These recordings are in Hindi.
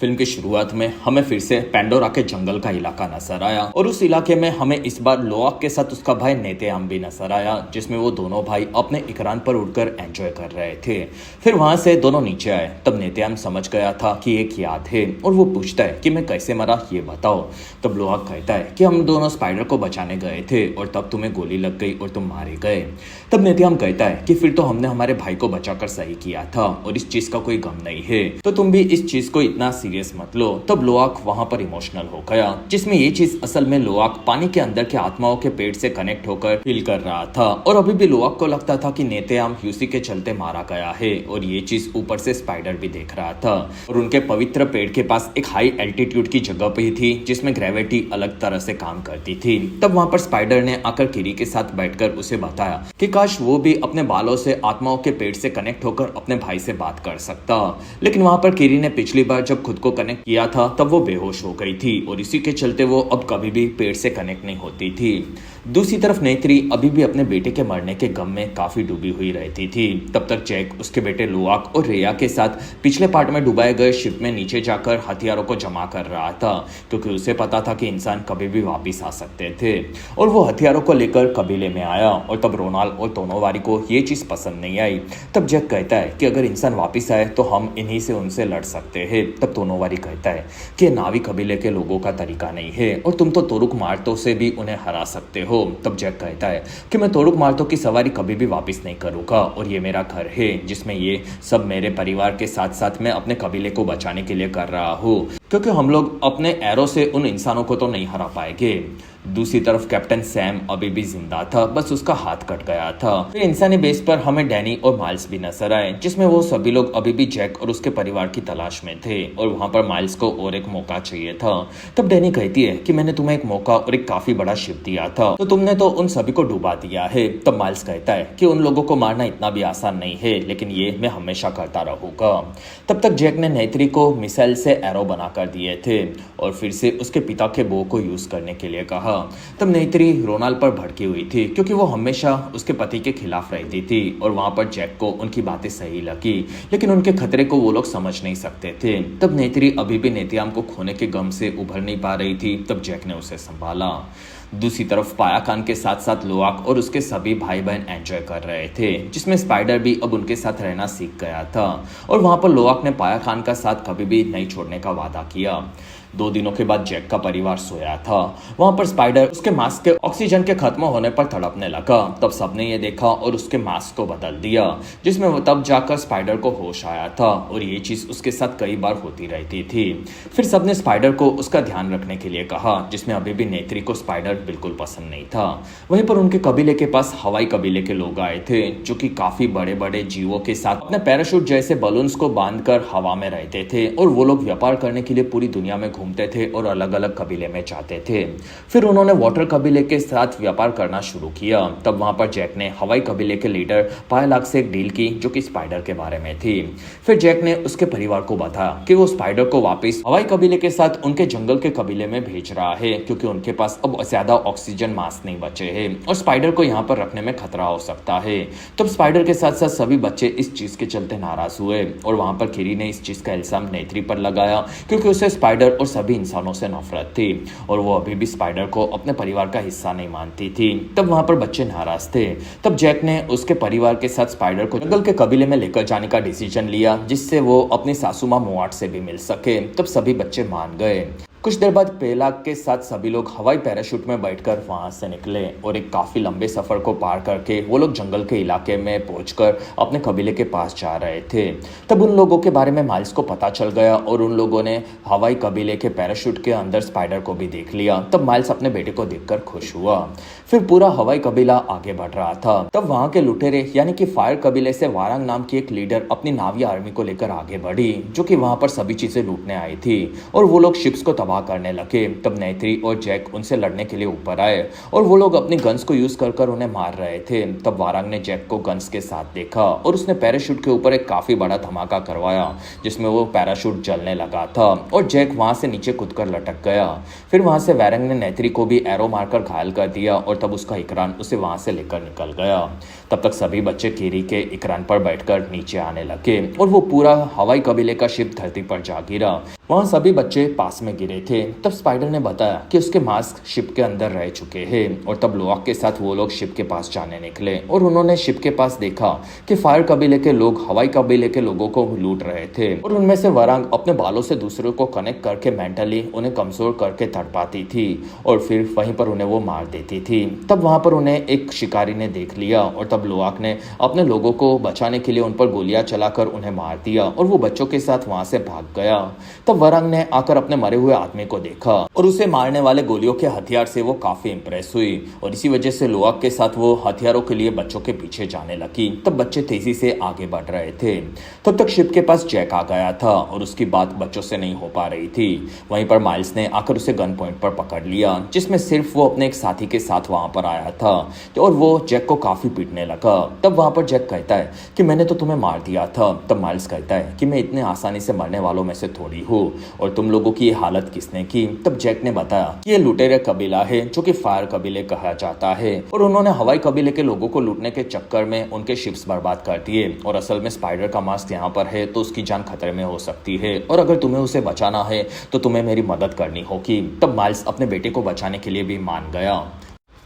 फिल्म की शुरुआत में हमें फिर से पेंडोरा के जंगल का इलाका नजर आया और उस इलाके में हमें इस बार लोआक के साथ उसका भाई नेतेआम भी नजर आया, जिसमें वो दोनों भाई अपने इकरान पर उड़कर एंजॉय कर रहे थे। फिर वहां से दोनों नीचे आए, तब नेतेआम समझ गया था कि ये क्या थे और वो पूछता है कि मैं कैसे मरा ये बताओ। तब लोआक कहता है कि हम दोनों स्पाइडर को बचाने गए थे और तब तुम्हें गोली लग गई और तुम मारे गए। तब नेतेआम कहता है कि फिर तो हमने हमारे भाई को बचाकर सही किया था और इस चीज का कोई गम नहीं है, तो तुम भी इस चीज को इतना सीरियस मत लो। तब लोआक वहां पर इमोशनल हो गया, जिसमें ये चीज असल में लोआक पानी के अंदर के आत्माओं के पेट से कनेक्ट होकर फील कर रहा था और अभी भी लोआक को लगता था कि नेतेआम यूसी के चलते मारा गया है और ये चीज ऊपर से स्पाइडर भी देख रहा था और उनके पवित्र पेड़ के पास एक हाई एल्टीट्यूड की जगह पे ही थी जिसमें ग्रेविटी अलग तरह से काम करती थी। तब वहां पर स्पाइडर ने आकर किरी के साथ बैठकर उसे बताया कि काश वो भी अपने बालों से आत्माओं के पेट से कनेक्ट होकर अपने भाई से बात कर सकता, लेकिन वहां पर किरी ने पिछली बार जब खुद को कनेक्ट किया था तब वो बेहोश हो गई थी और इसी के चलते वो अब कभी भी पेड़ से कनेक्ट नहीं होती थी। दूसरी तरफ नेत्री अभी भी अपने बेटे के मरने के गम में काफी डूबी हुई रहती थी। तब तक जैक उसके बेटे लोआक और रेया के साथ पिछले पार्ट में डुबाए गए शिप में नीचे जाकर हथियारों को जमा कर रहा था, क्योंकि उसे पता था कि इंसान कभी भी वापिस आ सकते थे और वो हथियारों को लेकर कबीले में आया। और तब रोनाल्ड और तोनोवारी को ये चीज पसंद नहीं आई। तब जैक कहता है कि अगर इंसान वापिस आए तो हम इन्हीं से उनसे लड़ सकते हैं। तब तोनोवारी कहता है कि नावी कबीले के लोगों का तरीका नहीं है और तुम तो तोरुक मार्तो से भी उन्हें हरा सकते हो। तब जैक कहता है कि मैं तोरुक मार्तो की सवारी कभी भी वापस नहीं करूंगा और ये मेरा घर है जिसमें ये सब मेरे परिवार के साथ साथ मैं अपने कबीले को बचाने के लिए कर रहा हूँ, क्योंकि हम लोग अपने एरो से उन इंसानों को तो नहीं हरा पाएंगे। दूसरी तरफ कैप्टन सैम अभी भी जिंदा था, बस उसका हाथ कट गया था। फिर इंसानी बेस पर हमें डैनी और माइल्स भी नजर आए, जिसमें वो सभी लोग अभी भी जैक और उसके परिवार की तलाश में थे और वहां पर माइल्स को और एक मौका चाहिए था। तब डैनी कहती है कि मैंने तुम्हें एक मौका और एक काफी बड़ा शिप दिया था, तो तुमने तो उन सभी को डुबा दिया है। तब माइल्स कहता है कि उन लोगों को मारना इतना भी आसान नहीं है, लेकिन ये मैं हमेशा करता रहूंगा। तब तक जैक ने नेत्री को मिसाइल से एरो बनाकर दिए थे और फिर से उसके पिता के बो को यूज करने के लिए कहा। तब नेत्री रोनाल्ड पर भड़की हुई थी, क्योंकि वो हमेशा उसके पति के खिलाफ रहती थी और वहां पर जैक को उनकी बातें सही लगी, लेकिन उनके खतरे को वो लोग समझ नहीं सकते थे। तब नेत्री अभी भी नेतियाम को खोने के गम से उभर नहीं पा रही थी। तब जैक ने उसे संभाला। दूसरी तरफ पाया खान के साथ साथ लोआक और उसके सभी भाई बहन एंजॉय कर रहे थे, जिसमें स्पाइडर भी अब उनके साथ रहना सीख गया था और वहां पर लोआक ने पाया खान का साथ कभी भी नहीं छोड़ने का वादा किया। 2 दिनों के बाद जैक का परिवार सोया था। वहां पर स्पाइडर उसके मास्क के ऑक्सीजन के खत्म होने पर तड़पने लगा। तब सबने ये देखा और उसके मास्क को बदल दिया, जिसमें वो तब जाकर स्पाइडर को होश आया था और ये चीज उसके साथ कई बार होती रहती थी। फिर सबने स्पाइडर को उसका ध्यान रखने के लिए कहा, जिसमें अभी भी नेत्री को स्पाइडर बिल्कुल पसंद नहीं था। वहीं पर उनके कबीले के पास हवाई कबीले के लोग आए थे, जो कि काफी बड़े बड़े जीवों के साथ अपने पैराशूट जैसे बलून्स को बांधकर हवा में रहते थे और वो लोग व्यापार करने के लिए पूरी दुनिया में घूमते थे और अलग अलग कबीले में जाते थे। फिर उन्होंने वाटर कबीले के साथ व्यापार करना शुरू किया। तब वहां पर जैक ने हवाई कबीले के लीडर पायलाग से एक डील की, जो कि स्पाइडर के बारे में थी। फिर जैक ने उसके परिवार को बताया कि वो स्पाइडर को वापस हवाई कबीले के साथ उनके जंगल के कबीले में भेज रहा है, क्योंकि उनके पास अब ज्यादा ऑक्सीजन मास्क नहीं बचे हैं और स्पाइडर को यहाँ पर रखने में खतरा हो सकता है। तब स्पाइडर के साथ साथ सभी बच्चे इस चीज के चलते नाराज हुए और वहां पर किरी ने इस चीज का इल्जाम नेत्री पर लगाया, क्योंकि उसे स्पाइडर और सभी इंसानों से नफरत थी और वो अभी भी स्पाइडर को अपने परिवार का हिस्सा नहीं मानती थी। तब वहां पर बच्चे नाराज थे। तब जैक ने उसके परिवार के साथ स्पाइडर को जंगल के कबीले में लेकर जाने का डिसीजन लिया, जिससे वो अपनी सासू माँ मोआट से भी मिल सके। तब सभी बच्चे मान गए। कुछ देर बाद पेलाग के साथ सभी लोग हवाई पैराशूट में बैठकर वहां से निकले और एक काफी लंबे सफर को पार करके वो लोग जंगल के इलाके में पहुंचकर अपने कबीले के पास जा रहे थे। तब उन लोगों के बारे में माइल्स को पता चल गया और उन लोगों ने हवाई कबीले के पैराशूट के अंदर स्पाइडर को भी देख लिया। तब माइल्स अपने बेटे को देखकर खुश हुआ। फिर पूरा हवाई कबीला आगे बढ़ रहा था। तब वहां के लुटेरे यानी कि फायर कबीले से वारंग नाम की एक लीडर अपनी नाविया आर्मी को लेकर आगे बढ़ी, जो कि वहां पर सभी चीजें लूटने आई थी और वो लोग शिप्स को परवाह करने लगे तब नेत्री और जैक उनसे लड़ने के लिए ऊपर आए और वो लोग अपनी गन्स को यूज कर उन्हें मार रहे थे। तब वारंग ने जैक को गन्स के साथ देखा और उसने पैराशूट के ऊपर एक काफी बड़ा धमाका करवाया जिसमें वो पैराशूट जलने लगा था और जैक वहां से नीचे कूदकर लटक गया। फिर वहां से वारंग ने नेत्री को भी एरो मारकर घायल कर दिया और तब उसका इकरान उसे वहां से लेकर निकल गया। तब तक सभी बच्चे कीरी के इकरान पर बैठकर नीचे आने लगे और वो पूरा हवाई कबीले का शिप धरती पर जा गिरा। वहां सभी बच्चे पास में गिरे थे। तब स्पाइडर ने बताया कि उसके मास्क शिप के अंदर रह चुके हैं और तब लोआक के साथ वो लोग शिप के पास जाने निकले और उन्होंने शिप के पास देखा कि फायर कबीले के लोग हवाई कबीले के लोगों को लूट रहे थे और उनमें से वारंग अपने बालों से दूसरों को कनेक्ट करके मेंटली उन्हें कमजोर करके तड़पाती थी और फिर वहीं पर उन्हें वो मार देती थी। तब वहां पर उन्हें एक शिकारी ने देख लिया और तब लोआक ने अपने लोगों को बचाने के लिए उन पर गोलियां चलाकर उन्हें मार दिया और वो बच्चों के साथ वहां से भाग गया। तब वारंग ने आकर अपने मरे हुए आदमी को देखा और उसे मारने वाले गोलियों के हथियार से वो काफी इंप्रेस हुई और इसी वजह से लोआक के साथ वो हथियारों के लिए बच्चों के पीछे जाने लगी। तब बच्चे तेजी से आगे बढ़ रहे थे। तब तक शिप के पास जैक आ गया था और उसकी बात बच्चों से नहीं हो पा रही थी। वहीं पर माइल्स ने आकर उसे गन पॉइंट पर पकड़ लिया जिसमें सिर्फ वो अपने एक साथी के साथ वहां पर आया था और वो जैक को काफी पीटने लगा। तब वहां पर जैक कहता है कि मैंने तो तुम्हें मार दिया था। तब माइल्स कहता है कि मैं इतने आसानी से मरने वालों में से थोड़ी हूँ और तुम लोगों की ये हालत किसने की। तब जैक ने बताया कि ये लुटेरे कबीला है जो कि फायर कबीले कहा जाता है और उन्होंने हवाई कबीले के लोगों को लूटने के चक्कर में उनके शिप्स बर्बाद कर दिए और असल में स्पाइडर का मास्क यहाँ पर है तो उसकी जान खतरे में हो सकती है और अगर तुम्हें उसे बचाना है तो तुम्हें मेरी मदद करनी होगी। तब माइल्स अपने बेटे को बचाने के लिए भी मान गया।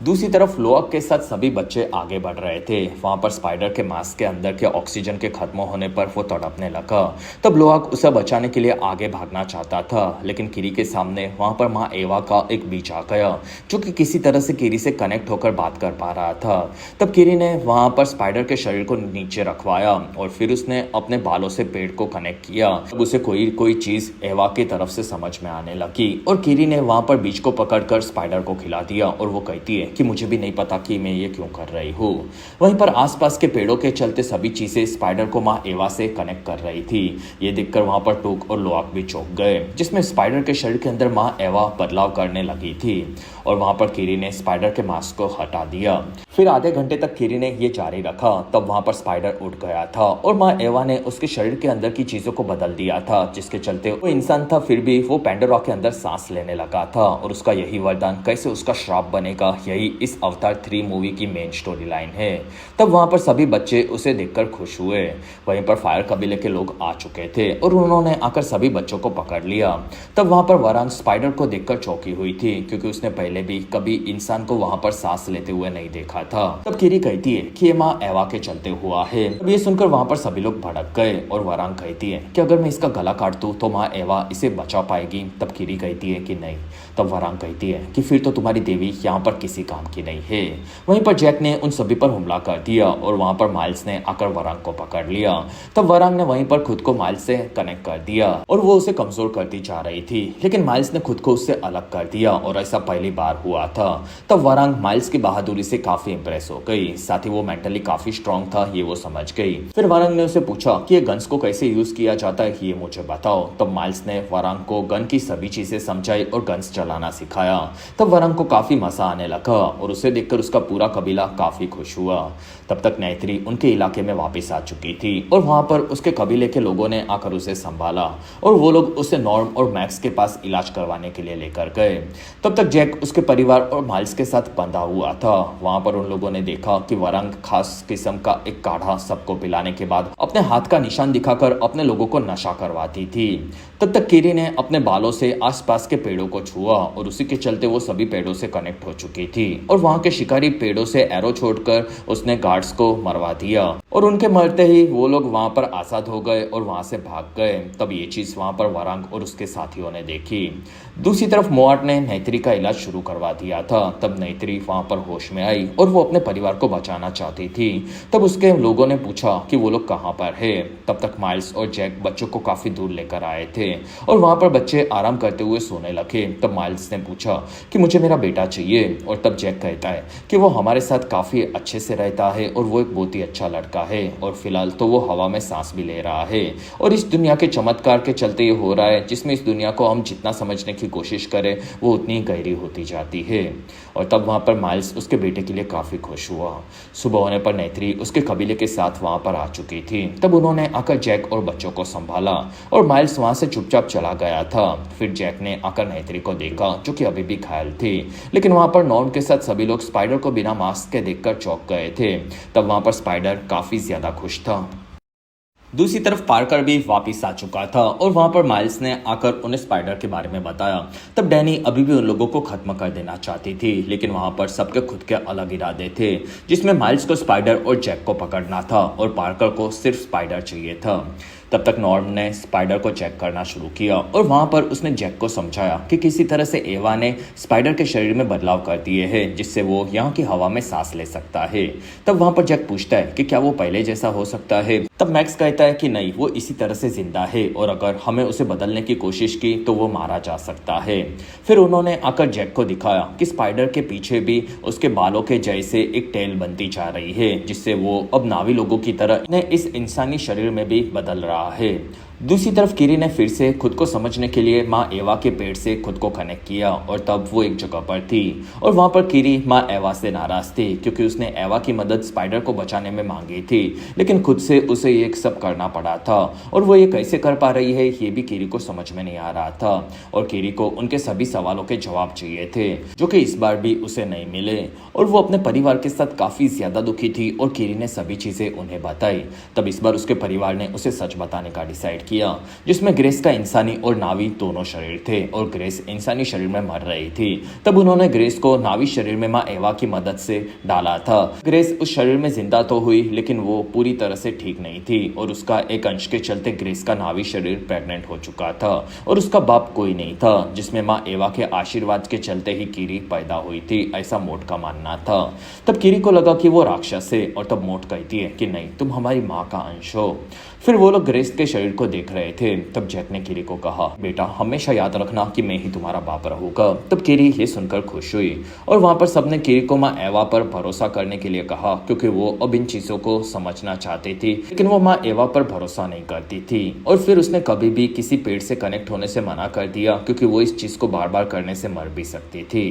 दूसरी तरफ लोआक के साथ सभी बच्चे आगे बढ़ रहे थे। वहां पर स्पाइडर के मास्क के अंदर के ऑक्सीजन के खत्म होने पर वो तड़पने लगा। तब लोआक उसे बचाने के लिए आगे भागना चाहता था लेकिन किरी के सामने वहां पर माँ एवा का एक बीच आ गया जो कि किसी तरह से किरी से कनेक्ट होकर बात कर पा रहा था। तब किरी ने वहां पर स्पाइडर के शरीर को नीचे रखवाया और फिर उसने अपने बालों से पेड़ को कनेक्ट किया। तब उसे कोई चीज एवा की तरफ से समझ में आने लगी और किरी ने वहां पर बीज को पकड़कर स्पाइडर को खिला दिया और वो कहती है कि मुझे भी नहीं पता कि मैं ये क्यों कर रही हूँ। वहीं पर आसपास के पेड़ों के चलते सभी चीजें स्पाइडर को माँ एवा से कनेक्ट कर रही थी। ये देखकर वहां पर टूक और लोआक भी चौंक गए जिसमें स्पाइडर के शरीर के अंदर माँ एवा बदलाव करने लगी थी और वहां पर किरी ने स्पाइडर के मास्क को हटा दिया। फिर आधे घंटे तक किरी ने ये जारी रखा। तब वहां पर स्पाइडर उठ गया था और माँ एवा ने उसके शरीर के अंदर की चीजों को बदल दिया था जिसके चलते वो इंसान था फिर भी वो पैंडोरा के अंदर सांस लेने लगा था और उसका यही वरदान कैसे उसका श्राप बनेगा यही इस अवतार 3 मूवी की मेन स्टोरी लाइन है। तब वहां पर सभी बच्चे उसे देखकर खुश हुए। वहीं पर फायर कबीले के लोग आ चुके थे और उन्होंने आकर सभी बच्चों को पकड़ लिया। तब वहां पर वारंग स्पाइडर को देखकर चौंकी हुई थी क्योंकि उसने पहले भी कभी इंसान को वहां पर सांस लेते हुए नहीं देखा था। तब किरी कहती है कि ये माँ एवा के चलते हुआ है। तब ये सुनकर वहां पर सभी लोग भड़क गए और वारंग कहती है कि अगर मैं इसका गला काट दूं तो माँ एवा इसे बचा पाएगी। तब किरी कहती है कि नहीं। तब वारंग कहती है कि फिर तो तुम्हारी देवी यहाँ पर किसी काम की नहीं है। वहीं पर जैक ने उन सभी पर हमला कर दिया और वहां पर माइल्स ने आकर वारंग को पकड़ लिया। तब वारंग ने वहीं पर खुद को माइल्स से कनेक्ट कर दिया और वो उसे कमजोर करती जा रही थी लेकिन माइल्स ने खुद को उससे अलग कर दिया और ऐसा पहली बार हुआ था। तब वारंग माइल्स की बहादुरी से काफी इंप्रेस हो गई। साथ ही वो मेंटली काफी स्ट्रांग था ये वो समझ गई। फिर वारंग ने उसे पूछा कि ये गन्स को कैसे यूज किया जाता है ये मुझे बताओ। तब माइल्स ने वारंग को गन की सभी चीजें समझाई और गन्स चलाना सिखाया। तब वारंग को काफी मजा आने लगा और उसे देखकर उसका पूरा कबीला काफी खुश हुआ। तब तक नेत्री उनके इलाके में वापस आ चुकी थी और वहां पर उसके कबीले के लोगों ने आकर उसे संभाला और वो लोग उसे नॉर्म और मैक्स के पास इलाज करवाने के लिए लेकर गए। तब तक जैक उसके परिवार और माइल्स के साथ बंधा हुआ था। वहां पर उन लोगों ने देखा कि वारंग खास किस्म का एक काढ़ा सबको पिलाने के बाद अपने हाथ का निशान दिखाकर अपने लोगों को नशा करवाती थी। तब तक किरी ने अपने बालों से आसपास के पेड़ों को छुआ और उसी के चलते वो सभी पेड़ों से कनेक्ट हो चुकी थी और वहां के शिकारी पेड़ों से एरो छोड़कर उसने गार्ड्स को मरवा दिया और उनके मरते ही वो लोग वहां पर आजाद हो गए और वहां से भाग गए। तब ये चीज वहां पर वारंग और उसके साथियों ने देखी। दूसरी तरफ मोआट ने नेत्री का इलाज शुरू करवा दिया था। तब नेत्री वहां पर होश में आई और वो अपने परिवार को बचाना चाहती थी। तब उसके लोगों ने पूछा कि वो लोग कहाँ पर है। तब तक माइल्स और जैक बच्चों को काफी दूर लेकर आए थे और वहां पर बच्चे आराम करते हुए सोने लगे। तब माइल्स ने पूछा कि मुझे मेरा बेटा चाहिए और तब तब जैक कहता है कि वो हमारे साथ काफ़ी अच्छे से रहता है और वो एक बहुत ही अच्छा लड़का है और फिलहाल तो वो हवा में सांस भी ले रहा है और इस दुनिया के चमत्कार के चलते ये हो रहा है, जिसमें इस दुनिया को हम जितना समझने की कोशिश करें वो उतनी गहरी होती जाती है। और तब वहाँ पर माइल्स उसके बेटे के लिए काफ़ी खुश हुआ। सुबह होने पर नेत्री उसके कबीले के साथ वहाँ पर आ चुकी थी। तब उन्होंने आकर जैक और बच्चों को संभाला और माइल्स वहाँ से चुपचाप चला गया था। फिर जैक ने आकर नेत्री को देखा जो कि अभी भी घायल थी, लेकिन वहाँ पर नॉर्म के साथ सभी लोग स्पाइडर को बिना मास्क के देखकर चौंक गए थे। तब वहाँ पर स्पाइडर काफ़ी ज़्यादा खुश था। दूसरी तरफ पार्कर भी वापस आ चुका था और वहां पर माइल्स ने आकर उन्हें स्पाइडर के बारे में बताया। तब डैनी अभी भी उन लोगों को खत्म कर देना चाहती थी, लेकिन वहां पर सबके खुद के अलग इरादे थे, जिसमें माइल्स को स्पाइडर और जैक को पकड़ना था और पार्कर को सिर्फ स्पाइडर चाहिए था। तब तक नॉर्म ने स्पाइडर को चेक करना शुरू किया और वहां पर उसने जैक को समझाया कि किसी तरह से एवा ने स्पाइडर के शरीर में बदलाव कर दिए हैं, जिससे वो यहाँ की हवा में सांस ले सकता है। तब वहां पर जैक पूछता है कि क्या वो पहले जैसा हो सकता है। तब मैक्स कहता है कि नहीं, वो इसी तरह से जिंदा है और अगर हमें उसे बदलने की कोशिश की तो वो मारा जा सकता है। फिर उन्होंने आकर जैक को दिखाया कि स्पाइडर के पीछे भी उसके बालों के जैसे एक टेल बनती जा रही है, जिससे वो अब नावी लोगों की तरह इस इंसानी शरीर में भी बदल रहा है। दूसरी तरफ किरी ने फिर से खुद को समझने के लिए माँ एवा के पेट से खुद को कनेक्ट किया और तब वो एक जगह पर थी और वहाँ पर किरी माँ एवा से नाराज थी क्योंकि उसने एवा की मदद स्पाइडर को बचाने में मांगी थी, लेकिन खुद से उसे ये सब करना पड़ा था और वो ये कैसे कर पा रही है ये भी किरी को समझ में नहीं आ रहा था। और किरी को उनके सभी सवालों के जवाब चाहिए थे जो कि इस बार भी उसे नहीं मिले और वो अपने परिवार के साथ काफ़ी ज़्यादा दुखी थी और किरी ने सभी चीज़ें उन्हें बताई। तब इस बार उसके परिवार ने उसे सच बताने का डिसाइड किया, जिसमें ग्रेस का इंसानी और नावी दोनों शरीर थे और ग्रेस इंसानी शरीर में मर रही थी। तब उन्होंने ग्रेस को नावी शरीर में माँ एवा की मदद से डाला था। ग्रेस उस शरीर में जिंदा तो हुई, लेकिन वो पूरी तरह से ठीक नहीं थी और उसका एक अंश के चलते ग्रेस का नावी शरीर प्रेग्नेंट हो चुका था और उसका बाप कोई नहीं था, जिसमें माँ एवा के आशीर्वाद के चलते ही किरी पैदा हुई थी, ऐसा मोट का मानना था। तब किरी को लगा कि वो राक्षस है और तब मोट कहती है कि नहीं, तुम हमारी माँ का अंश हो। फिर वो लोग ग्रेस के शरीर को देख रहे थे। तब जैक ने किरी को कहा, बेटा हमेशा याद रखना कि मैं ही तुम्हारा बाप रहूंगा। तब किरी ये सुनकर खुश हुई और वहां पर सबने किरी को माँ एवा पर भरोसा करने के लिए कहा क्योंकि वो अब इन चीजों को समझना चाहती थी, लेकिन वो माँ एवा पर भरोसा नहीं करती थी। और फिर उसने कभी भी किसी पेड़ से कनेक्ट होने से मना कर दिया क्योंकि वो इस चीज को बार बार करने से मर भी सकती थी।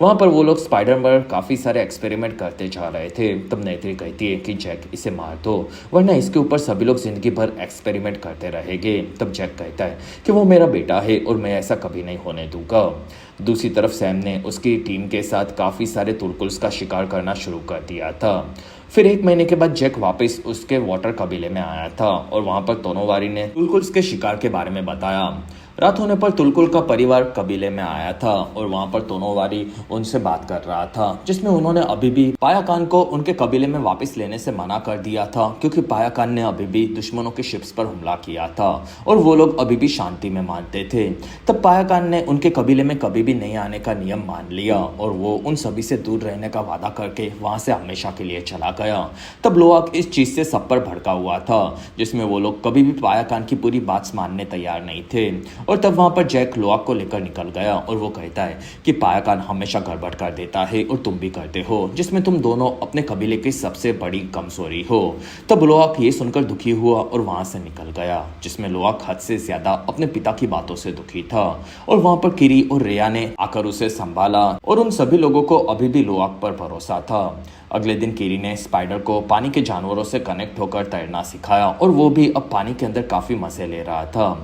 वहां पर वो लोग स्पाइडर पर काफी सारे एक्सपेरिमेंट करते जा रहे थे। तब नेत्री कहती है कि जैक इसे मार दो, वरना इसके ऊपर सभी लोग जिंदगी भर एक्सपेरिमेंट करते रहेंगे। तब जैक कहता है कि वो मेरा बेटा है और मैं ऐसा कभी नहीं होने दूंगा। दूसरी तरफ सैम ने उसकी टीम के साथ काफ़ी सारे तुलकुल्स का शिकार करना शुरू कर दिया था। फिर 1 महीने के बाद जैक वापस उसके वाटर कबीले में आया था और वहां पर तोनोवारी ने तुलकुल्स के शिकार के बारे में बताया। रात होने पर तुलकुल का परिवार कबीले में आया था और वहां पर तोनोवारी उनसे बात कर रहा था, जिसमें उन्होंने अभी भी पायाकान को उनके कबीले में वापस लेने से मना कर दिया था क्योंकि पायाकान ने अभी भी दुश्मनों के शिप्स पर हमला किया था और वो लोग अभी भी शांति में मानते थे। तब पायाकान ने उनके कबीले में कभी भी नहीं आने का नियम मान लिया और वो उन सभी से दूर रहने का वादा करके वहां से हमेशा के लिए चला गया। तब लोआक इस चीज से सब पर भड़का हुआ था, जिसमें वो लोग कभी भी पायाकान की पूरी बात मानने तैयार नहीं थे। और तब वहां पर जैक लोआक को लेकर निकल गया और वो कहता है कि पायाकान हमेशा गड़बड़ कर देता है और तुम भी करते हो, जिसमें तुम दोनों अपने कबीले की सबसे बड़ी कमजोरी हो। तब लोआक ये सुनकर दुखी हुआ और वहां से निकल गया, जिसमें लोआक हद से ज्यादा अपने पिता की बातों से दुखी था। और वहां पर किरी और रेया ने आकर उसे संभाला और उन सभी लोगों को अभी भी लोआक पर भरोसा था। अगले दिन किरी ने स्पाइडर को पानी के जानवरों से कनेक्ट होकर तैरना सिखाया और वो भी अब पानी के अंदर काफी मजे ले रहा था।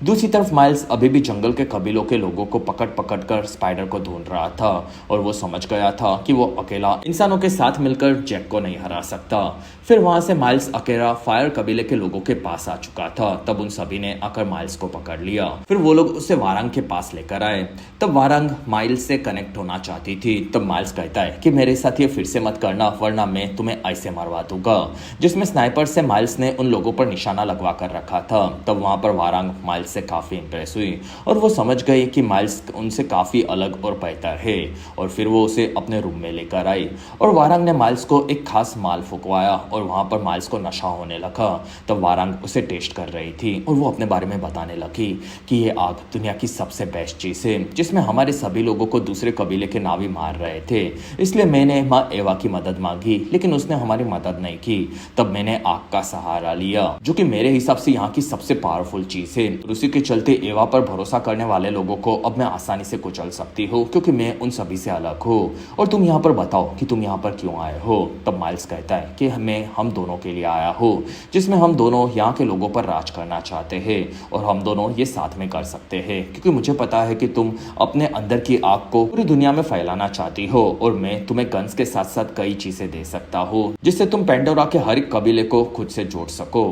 दूसरी तरफ माइल्स अभी भी जंगल के कबीलों के लोगों को पकड़ पकड़ कर स्पाइडर को ढूंढ रहा था और वो समझ गया था कि वो अकेला इंसानों के साथ मिलकर जैक को नहीं हरा सकता। फिर वहां से माइल्स अकेला फायर कबीले के लोगों के पास आ चुका था। तब उन सभी ने आकर माइल्स को पकड़ लिया। फिर वो लोग उसे वारंग के पास लेकर आए। तब वारंग माइल्स से कनेक्ट होना चाहती थी। तब माइल्स कहता है कि मेरे साथ ये फिर से मत करना, वरना मैं तुम्हें ऐसे मरवा दूंगा, जिसमें स्नाइपर से माइल्स ने उन लोगों पर निशाना लगवा कर रखा था। तब वहां पर वारंग माइल्स माइल्स से काफ़ी इंप्रेस हुई और वो समझ गई कि माइल्स उनसे काफ़ी अलग और बेहतर है और फिर वो उसे अपने रूम में लेकर आई और वारंग ने माइल्स को एक खास माल फुकवाया और वहाँ पर माइल्स को नशा होने लगा। तब वारंग उसे टेस्ट कर रही थी और वो अपने बारे में बताने लगी कि ये आग दुनिया की सबसे बेस्ट चीज़ है जिसमें हमारे सभी लोगों को दूसरे कबीले के नावी मार रहे थे। इसलिए मैंने माँ एवा की मदद मांगी लेकिन उसने हमारी मदद नहीं की। तब मैंने आग का सहारा लिया जो कि मेरे हिसाब से यहाँ की सबसे पावरफुल चीज़ है। उसी के चलते एवा पर भरोसा करने वाले लोगों को अब मैं आसानी से कुचल सकती हूँ क्योंकि मैं उन सभी से अलग हूँ। और तुम यहाँ पर बताओ कि तुम यहाँ पर क्यों आए हो। तब माइल्स कहता है कि हम दोनों के लिए आया हूँ जिसमें हम दोनों यहाँ के लोगों पर राज करना चाहते हैं और हम दोनों ये साथ में कर सकते हैं क्योंकि मुझे पता है कि तुम अपने अंदर की आग को पूरी दुनिया में फैलाना चाहती हो और मैं तुम्हें गन्स के साथ साथ कई चीजें दे सकता हूँ जिससे तुम पेंडोरा के हर एक कबीले को खुद से जोड़ सको।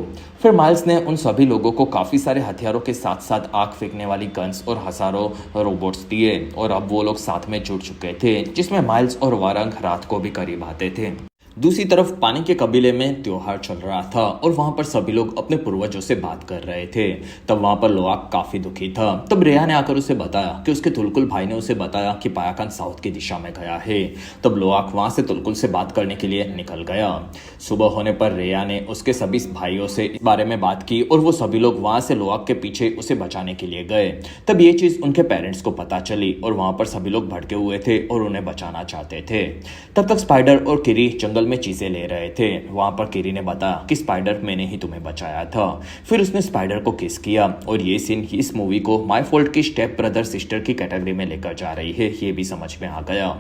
फिर माइल्स ने उन सभी लोगों को काफी सारे हथियारों के साथ साथ आग फेंकने वाली गन्स और हजारों रोबोट्स दिए और अब वो लोग साथ में जुड़ चुके थे जिसमें माइल्स और वारंग रात को भी करीब आते थे। दूसरी तरफ पानी के कबीले में त्योहार चल रहा था और वहां पर सभी लोग अपने पूर्वजों से बात कर रहे थे। तब वहां पर लोआक काफी दुखी था। तब रेया ने आकर उसे बताया कि उसके तुलकुल भाई ने उसे बताया कि पायाकान साउथ की दिशा में गया है। तब लोआक वहां से तुलकुल से बात करने के लिए निकल गया। सुबह होने पर रेया ने उसके सभी भाइयों से इस बारे में बात की और वो सभी लोग वहां से लोआक के पीछे उसे बचाने के लिए गए। तब ये चीज उनके पेरेंट्स को पता चली और वहां पर सभी लोग भड़के हुए थे और उन्हें बचाना चाहते थे। तब तक स्पाइडर और किरी जंगल में चीजें ले रहे थे। वहां पर किरी ने बताया कि स्पाइडर मैंने ही तुम्हें बचाया था। फिर उसने स्पाइडर को किस किया और ये सीन इस मूवी को माय फॉल्ट की स्टेप ब्रदर सिस्टर की कैटेगरी में लेकर जा रही है, ये भी समझ में आ गया।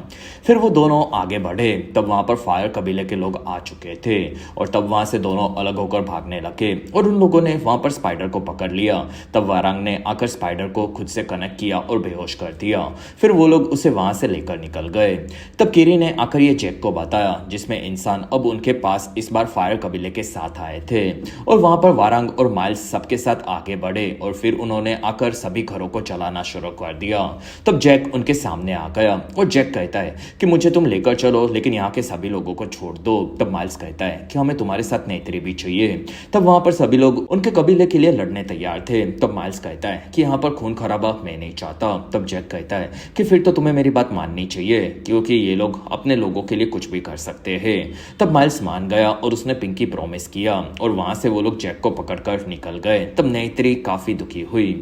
फिर वो दोनों आगे बढ़े। तब वहां पर फायर कबीले के लोग आ चुके थे और तब वहां से दोनों अलग होकर भागने लगे और उन लोगों ने वहां पर स्पाइडर को पकड़ लिया। तब वारंग ने आकर स्पाइडर को खुद से कनेक्ट किया और बेहोश कर दिया। फिर वो लोग उसे वहां से लेकर निकल गए। तब किरी ने आकर ये जैक को बताया जिसमें इंसान अब उनके पास इस बार फायर कबीले के साथ आए थे और वहां पर वारंग और माइल्स सबके साथ आगे बढ़े और फिर उन्होंने आकर सभी घरों को चलाना शुरू कर दिया। तब जैक उनके सामने आ गया और जैक कहता है कि मुझे तुम लेकर चलो लेकिन यहाँ के सभी लोगों को छोड़ दो। तब माइल्स कहता है कि हमें तुम्हारे साथ नेत्री भी चाहिए। तब वहां पर सभी लोग उनके कबीले के लिए लड़ने तैयार थे। तब माइल्स कहता है कि यहाँ पर खून खराबा मैं नहीं चाहता। तब जैक कहता है कि फिर तो तुम्हें मेरी बात माननी चाहिए क्योंकि ये लोग अपने लोगों के लिए कुछ भी कर सकते हैं। तब माइल्स मान गया और उसने पिंकी प्रॉमिस किया और वहां से वो लोग जैक को पकड़कर निकल गए। तब नेत्री काफी दुखी हुई।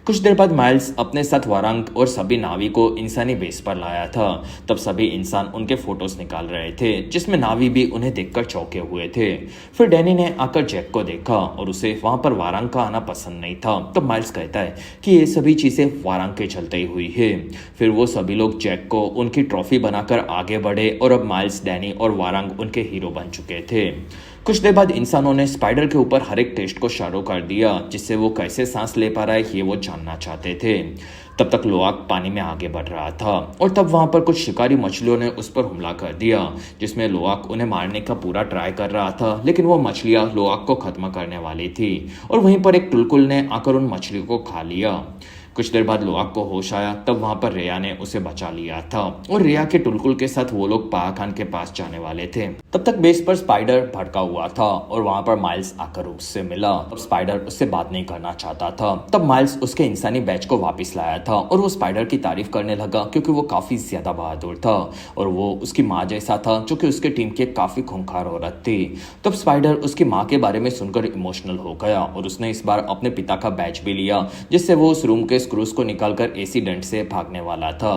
कुछ देर बाद माइल्स अपने साथ वारंग और सभी नावी को इंसानी बेस पर लाया था। तब सभी इंसान उनके फोटोज निकाल रहे थे जिसमें नावी भी उन्हें देखकर चौंके हुए थे। फिर डैनी ने आकर जैक को देखा और उसे वहां पर वारंग का आना पसंद नहीं था। तब माइल्स कहता है कि ये सभी चीजें वारंग के चलते ही हुई है। फिर वो सभी लोग जैक को उनकी ट्रॉफी बनाकर आगे बढ़े और अब माइल्स, डैनी और वारंग उनके हीरो बन चुके थे। कुछ देर बाद इंसानों ने स्पाइडर के ऊपर हर एक टेस्ट को शुरू कर दिया जिससे वो कैसे सांस ले पा रहा है ये वो जानना चाहते थे। तब तक लोआक पानी में आगे बढ़ रहा था और तब वहां पर कुछ शिकारी मछलियों ने उस पर हमला कर दिया जिसमें लोआक उन्हें मारने का पूरा ट्राई कर रहा था लेकिन वो मछलियां लोआक को खत्म करने वाली थी और वहीं पर एक टुलकुल ने आकर उन मछलियों को खा लिया। कुछ देर बाद लोआक को होश आया। तब वहां पर रेया ने उसे बचा लिया था और रेया के टुलकुल के साथ वो लोग पायाखान के पास जाने वाले थे। तब तक बेस पर स्पाइडर भड़का हुआ था और वहां पर माइल्स आकर उससे मिला। तब स्पाइडर उससे बात नहीं करना चाहता था। तब माइल्स उसके इंसानी बैच को वापस लाया था और वो स्पाइडर की तारीफ करने लगा क्योंकि वो काफी ज्यादा बहादुर था और वो उसकी माँ जैसा था जो कि उसके टीम की एक काफी खूंखार औरत थी। तब स्पाइडर उसकी माँ के बारे में सुनकर इमोशनल हो गया और उसने इस बार अपने पिता का बैच भी लिया जिससे वो उस रूम के स्क्रूज को निकालकर एसीडेंट से भागने वाला था।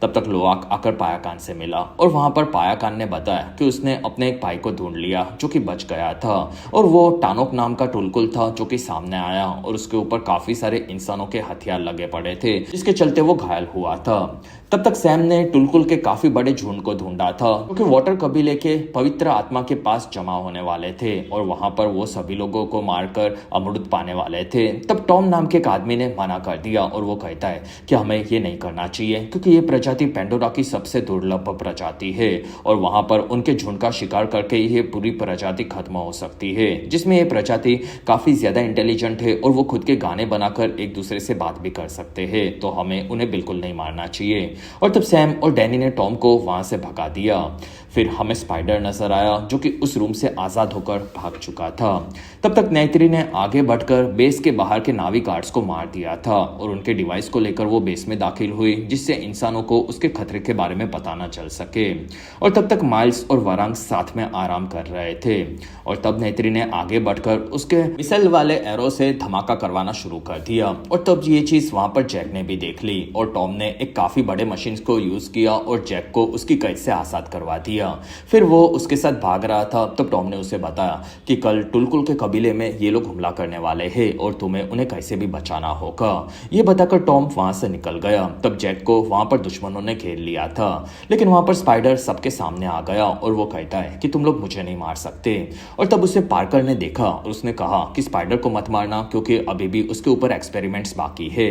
तब तक लोआक आकर पायाकान से मिला और वहां पर पायाकान ने बताया कि उसने अपने एक भाई को ढूंढ लिया जो कि बच गया था और वो टानोक नाम का टुलकुल था जो कि सामने आया और उसके ऊपर काफी सारे इंसानों के हथियार लगे पड़े थे जिसके चलते वो घायल हुआ था। तब तक सैम ने टुलकुल के काफी बड़े झुंड को ढूंढा था क्योंकि वाटर कबीले के पवित्र आत्मा के पास जमा होने वाले थे और वहां पर वो सभी लोगों को मारकर अमृत पाने वाले थे। तब टॉम नाम के एक आदमी ने मना कर दिया और वो कहता है कि हमें ये नहीं करना चाहिए क्योंकि ये प्रजाति पेंडोरा की सबसे दुर्लभ प्रजाति है और वहां पर उनके झुंड का शिकार करके ये पूरी प्रजाति खत्म हो सकती है, जिसमें ये प्रजाति काफी ज्यादा इंटेलिजेंट है और वो खुद के गाने बनाकर एक दूसरे से बात भी कर सकते हैं, तो हमें उन्हें बिल्कुल नहीं मारना चाहिए। और तब सैम और डैनी ने टॉम को वहां से भगा दिया। फिर हमें स्पाइडर नजर आया जो कि उस रूम से आजाद होकर भाग चुका था। तब तक नेत्री ने आगे बढ़कर बेस के बाहर के नावी गार्ड्स को मार दिया था और उनके डिवाइस को लेकर वो बेस में दाखिल हुई, जिससे इंसानों को उसके खतरे के बारे में पता न चल सके। और तब तक माइल्स और वरांग साथ में आराम कर रहे थे और तब नेत्री ने आगे बढ़कर उसके मिसाइल वाले एरो से धमाका करवाना शुरू कर दिया और तब ये चीज वहां पर जैक ने भी देख ली और टॉम ने एक काफी बड़े मशीन को यूज किया और जैक को उसकी कैद से आजाद करवा दिया। फिर वो उसके साथ भाग रहा था, तब टॉम ने उसे बताया कि कल टुलकुल के कबीले में ये लोग हमला करने वाले हैं और तुम्हें उन्हें कैसे भी बचाना होगा। ये बताकर टॉम वहां से निकल गया। तब जैक को वहां पर दुश्मनों ने घेर लिया था, लेकिन वहां पर स्पाइडर सबके सामने आ गया और वो कहता है कि तुम लोग मुझे नहीं मार सकते। और तब उसे पार्कर ने देखा और उसने कहा कि स्पाइडर को मत मारना क्योंकि अभी भी उसके ऊपर एक्सपेरिमेंट्स बाकी है।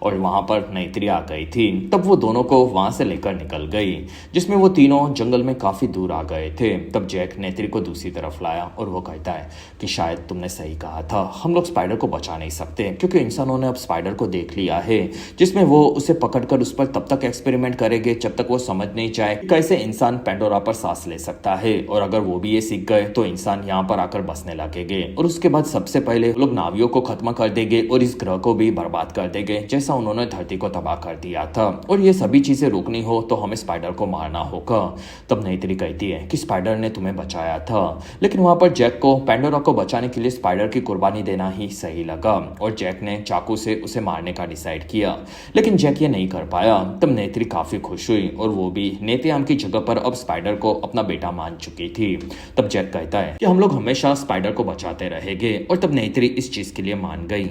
और वहां पर नेत्री आ गई थी। तब वो दोनों को वहां से लेकर निकल गई, जिसमें वो तीनों जंगल में काफी दूर आ गए थे। तब जैक नेत्री को दूसरी तरफ लाया और वो कहता है कि शायद तुमने सही कहा था, हम लोग स्पाइडर को बचा नहीं सकते क्योंकि इंसानों ने अब स्पाइडर को देख लिया है, जिसमें वो उसे पकड़कर उस पर तब तक एक्सपेरिमेंट करेंगे जब तक वो समझ नहीं जाए कैसे इंसान पेंडोरा पर सांस ले सकता है। और अगर वो भी ये सीख गए तो इंसान यहाँ पर आकर बसने लगेंगे और उसके बाद सबसे पहले लोग नावियों को खत्म कर देंगे और इस ग्रह को भी बर्बाद कर देंगे जैसा उन्होंने धरती को तबाह कर दिया था। और ये सभी चीजें रोकनी हो तो हमें स्पाइडर को मारना होगा। तब नेत्री कहती है कि स्पाइडर ने तुम्हें बचाया था, लेकिन वहां पर जैक को पेंडोरा को बचाने के लिए स्पाइडर की कुर्बानी देना ही सही लगा और जैक ने चाकू से उसे मारने का डिसाइड किया, लेकिन जैक ये नहीं कर पाया। तब नेत्री काफी खुश हुई और वो भी नेत्याम की जगह पर अब स्पाइडर को अपना बेटा मान चुकी थी। तब जैक कहता है कि हम लोग हमेशा स्पाइडर को बचाते रहेंगे और तब नेत्री इस चीज के लिए मान गई।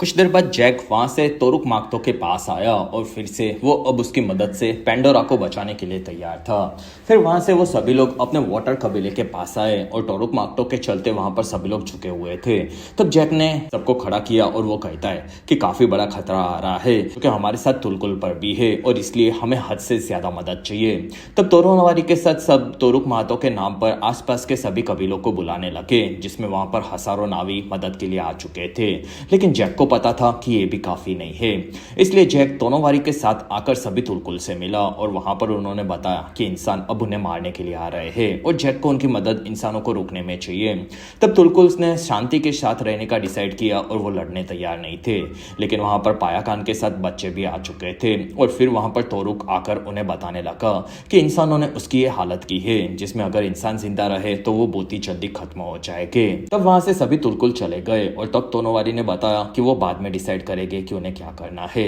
कुछ देर बाद जैक वहां से तोरुक माक्तो के पास आया और फिर से वो अब उसकी मदद से पेंडोरा को बचाने के लिए तैयार था। फिर वहां से वो सभी लोग अपने वाटर कबीले के पास आए और टोरुक माक्तो के चलते वहां पर सभी लोग झुके हुए थे। तब जैक ने सबको खड़ा किया और वो कहता है कि काफी बड़ा खतरा आ रहा है क्योंकि हमारे साथ तुलकुल पर भी है और इसलिए हमें हद से ज्यादा मदद चाहिए। तब तोरोनवारी के साथ सब तोरुक मातो के नाम पर आसपास के सभी कबीलों को बुलाने लगे, जिसमें वहां पर हजारों नावी मदद के लिए आ चुके थे, लेकिन जैक को पता था कि ये भी काफी नहीं है। इसलिए जैक तोनोवारी के साथ आकर सभी तुलकुल से मिला और वहां पर उन्होंने बताया कि इंसान अब उन्हें मारने के लिए आ रहे हैं और जैक को उनकी मदद इंसानों को रोकने में चाहिए। तब तुलकुल्स ने शांति के साथ रहने का डिसाइड किया और वो लड़ने तैयार नहीं थे, लेकिन वहां पर पायाकान के साथ बच्चे भी आ चुके थे और फिर वहां पर तोरुक आकर उन्हें बताने लगा कि इंसानों ने उसकी ये हालत की है जिसमें अगर इंसान जिंदा रहे तो वो बहुत ही जल्दी खत्म हो जाएंगे। तब वहां से सभी तुलकुल चले गए और तब तोनोवारी ने बताया कि वो बाद में डिसाइड करेंगे कि उन्हें क्या करना है।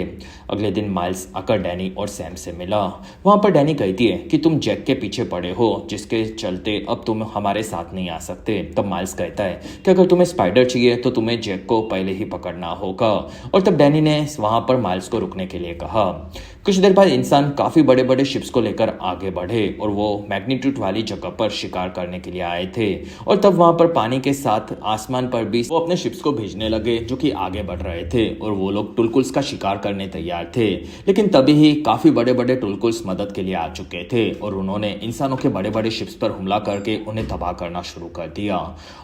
अगले दिन माइल्स आकर डैनी और सैम से मिला। वहां पर डैनी कहती है कि तुम जैक के पीछे पड़े हो जिसके चलते अब तुम हमारे साथ नहीं आ सकते। तब माइल्स कहता है कि अगर तुम्हें स्पाइडर चाहिए तो तुम्हें जैक को पहले ही पकड़ना होगा और तब डैनी ने वहां पर माइल्स को रुकने के लिए कहा। कुछ देर बाद इंसान काफी बड़े बड़े शिप्स को लेकर आगे बढ़े और वो मैग्नीट्यूड वाली जगह पर शिकार करने के लिए आए थे और तब वहां पर पानी के साथ आसमान पर भी वो अपने शिप्स को भेजने लगे जो कि आगे बढ़ रहे थे और वो लोग टुलकुल्स का शिकार करने तैयार थे, लेकिन तभी ही काफी बड़े बड़े टुलकुल्स मदद के लिए आ चुके थे और उन्होंने इंसानों के बड़े बड़े शिप्स पर हमला करके उन्हें तबाह करना शुरू कर दिया।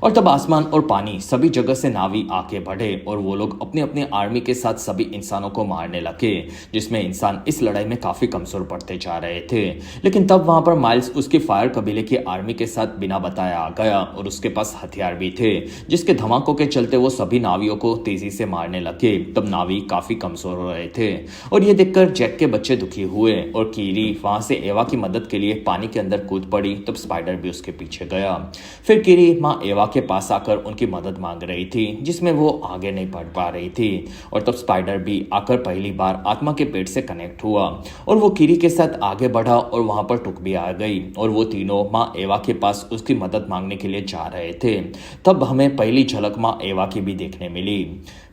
और तब आसमान और पानी सभी जगह से नावी आगे बढ़े और वो लोग अपनी अपनी आर्मी के साथ सभी इंसानों को मारने लगे, जिसमें इंसान इस लड़ाई में काफी कमजोर पड़ते जा रहे थे। लेकिन तब वहां पर माइल्स उसके फायर कबीले की आर्मी के साथ बिना बताए आ गया और उसके पास हथियार भी थे, जिसके धमाकों के चलते वो सभी नावियों को तेजी से मारने लगे। तब नावी काफी कमजोर हो रहे थे और ये देखकर जैक के बच्चे दुखी हुए और कीरी वहां से एवा की मदद के लिए पानी के अंदर कूद पड़ी। तब स्पाइडर भी उसके पीछे गया। फिर कीरी माँ एवा के पास आकर उनकी मदद मांग रही थी, जिसमें वो आगे नहीं बढ़ पा रही थी और तब स्पाइडर भी आकर पहली बार आत्मा के पेट से कनेक्ट हुआ और वो कीरी के साथ आगे बढ़ा और वहां पर टुक भी आ गई और वो तीनों माँ एवा के पास उसकी मदद मांगने के लिए जा रहे थे। तब हमें पहली झलक माँ एवा की भी देखने मिली।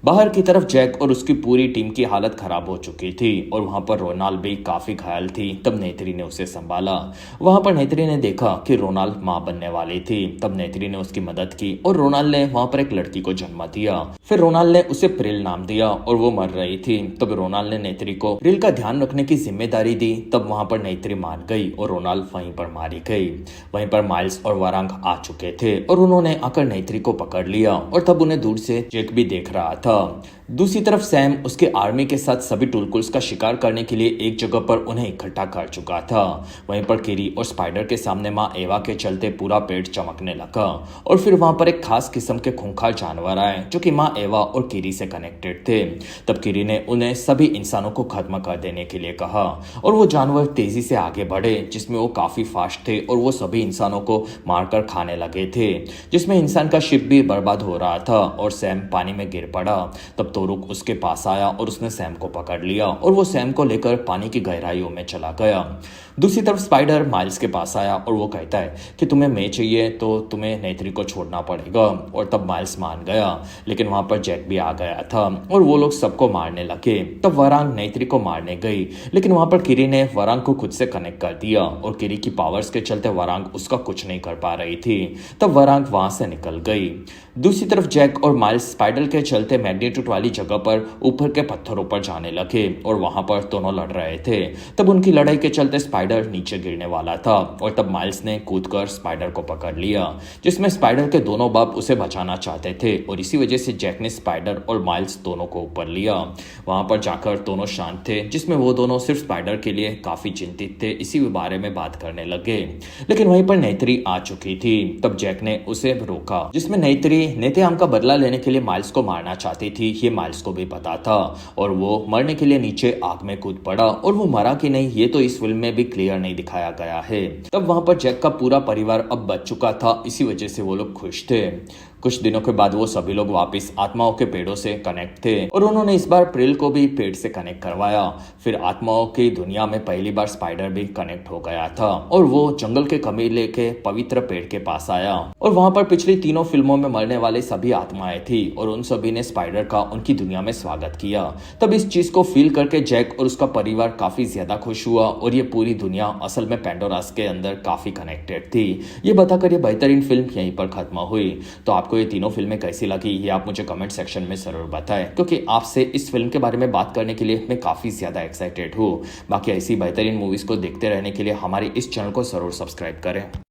बाहर बाहर की तरफ जैक और उसकी पूरी टीम की हालत खराब हो चुकी थी और वहां पर रोनाल्ड भी काफी घायल थी। तब नेत्री ने उसे संभाला। वहां पर नेत्री ने देखा कि रोनाल्ड मां बनने वाली थी। तब नेत्री ने उसकी मदद की और रोनाल्ड ने वहां पर एक लड़की को जन्म दिया। फिर रोनाल्ड ने उसे प्रिल नाम दिया और वो मर रही थी। तब रोनाल्ड ने नेत्री को प्रिल का ध्यान रखने की जिम्मेदारी दी। तब वहां पर नेत्री मान गई और रोनाल्ड वहीं पर मारी गई। वहीं पर माइल्स और वारंग आ चुके थे और उन्होंने आकर नेत्री को पकड़ लिया और तब उन्हें दूर से जैक भी देख रहा था। दूसरी तरफ सैम उसके आर्मी के साथ सभी टुलकुल्स का शिकार करने के लिए एक जगह पर उन्हें इकट्ठा कर चुका था। वहीं पर किरी और स्पाइडर के सामने माँ एवा के चलते पूरा पेट चमकने लगा और फिर वहां पर एक खास किस्म के खूंखार जानवर आए जो कि माँ एवा और किरी से कनेक्टेड थे। तब किरी ने उन्हें सभी इंसानों को खत्म कर देने के लिए कहा और वो जानवर तेजी से आगे बढ़े जिसमें वो काफी फास्ट थे और वो सभी इंसानों को मारकर खाने लगे थे, जिसमें इंसान का शिप भी बर्बाद हो रहा था और सैम पानी में गिर पड़ा। तब तोरुक उसके पास आया और उसने सैम को पकड़ लिया और वो सैम को लेकर पानी की गहराइयों में चला गया। दूसरी तरफ स्पाइडर माइल्स के पास आया और वो कहता है कि तुम्हें मैं चाहिए तो तुम्हें नेत्री को छोड़ना पड़ेगा और तब माइल्स मान गया। लेकिन वहां पर जैक भी आ गया था और वो लोग सबको मारने लगे। तब वरांग नेत्री को मारने गई लेकिन वहां पर किरी ने वरांग को खुद से कनेक्ट कर दिया और किरी की पावर्स के चलते वरांग उसका कुछ नहीं कर पा रही थी। तब वरांग वहां से निकल गई। दूसरी तरफ जैक और माइल्स स्पाइडर के चलते मैग्नीट्यूड वाली जगह पर ऊपर के पत्थरों पर जाने लगे और वहां पर दोनों लड़ रहे थे। तब उनकी लड़ाई के चलते स्पाइडर नीचे गिरने वाला था और तब माइल्स ने कूदकर स्पाइडर को पकड़ लिया, जिसमें स्पाइडर के दोनों बाप उसे बचाना चाहते थे और इसी वजह से जैक ने स्पाइडर और माइल्स दोनों को ऊपर लिया। वहां पर जाकर दोनों शांत थे, जिसमें वो दोनों सिर्फ स्पाइडर के लिए काफी चिंतित थे, इसी बारे में बात करने लगे। लेकिन वहीं पर नेत्री आ चुकी थी। तब जैक ने उसे रोका, जिसमें नेत्री नेतेआम का बदला लेने के लिए माइल्स को मारना चाहती थी। ये माइल्स को भी पता था और वो मरने के लिए नीचे आग में कूद पड़ा और वो मरा कि नहीं ये तो इस फिल्म में भी क्लियर नहीं दिखाया गया है। तब वहां पर जैक का पूरा परिवार अब बच चुका था, इसी वजह से वो लोग खुश थे। कुछ दिनों के बाद वो सभी लोग वापस आत्माओं के पेड़ों से कनेक्ट थे और उन्होंने इस बार प्रिल को भी पेड़ से कनेक्ट करवाया। फिर आत्माओं की दुनिया में पहली बार स्पाइडर भी कनेक्ट हो गया था और वो जंगल के कबीले के पवित्र पेड़ के पास आया और वहां पर पिछली तीनों फिल्मों में मरने वाली सभी आत्माएं थी और उन सभी ने स्पाइडर का उनकी दुनिया में स्वागत किया। तब इस चीज को फील करके जैक और उसका परिवार काफी ज्यादा खुश हुआ और ये पूरी दुनिया असल में पेंडोरास के अंदर काफी कनेक्टेड थी। ये बताकर ये बेहतरीन फिल्म यहीं पर खत्म हुई। तो आपको ये तीनों फिल्में कैसी लगी ये आप मुझे कमेंट सेक्शन में जरूर बताएं, क्योंकि आपसे इस फिल्म के बारे में बात करने के लिए मैं काफी ज्यादा एक्साइटेड हूँ। बाकी ऐसी बेहतरीन मूवीज को देखते रहने के लिए हमारे इस चैनल को जरूर सब्सक्राइब करें।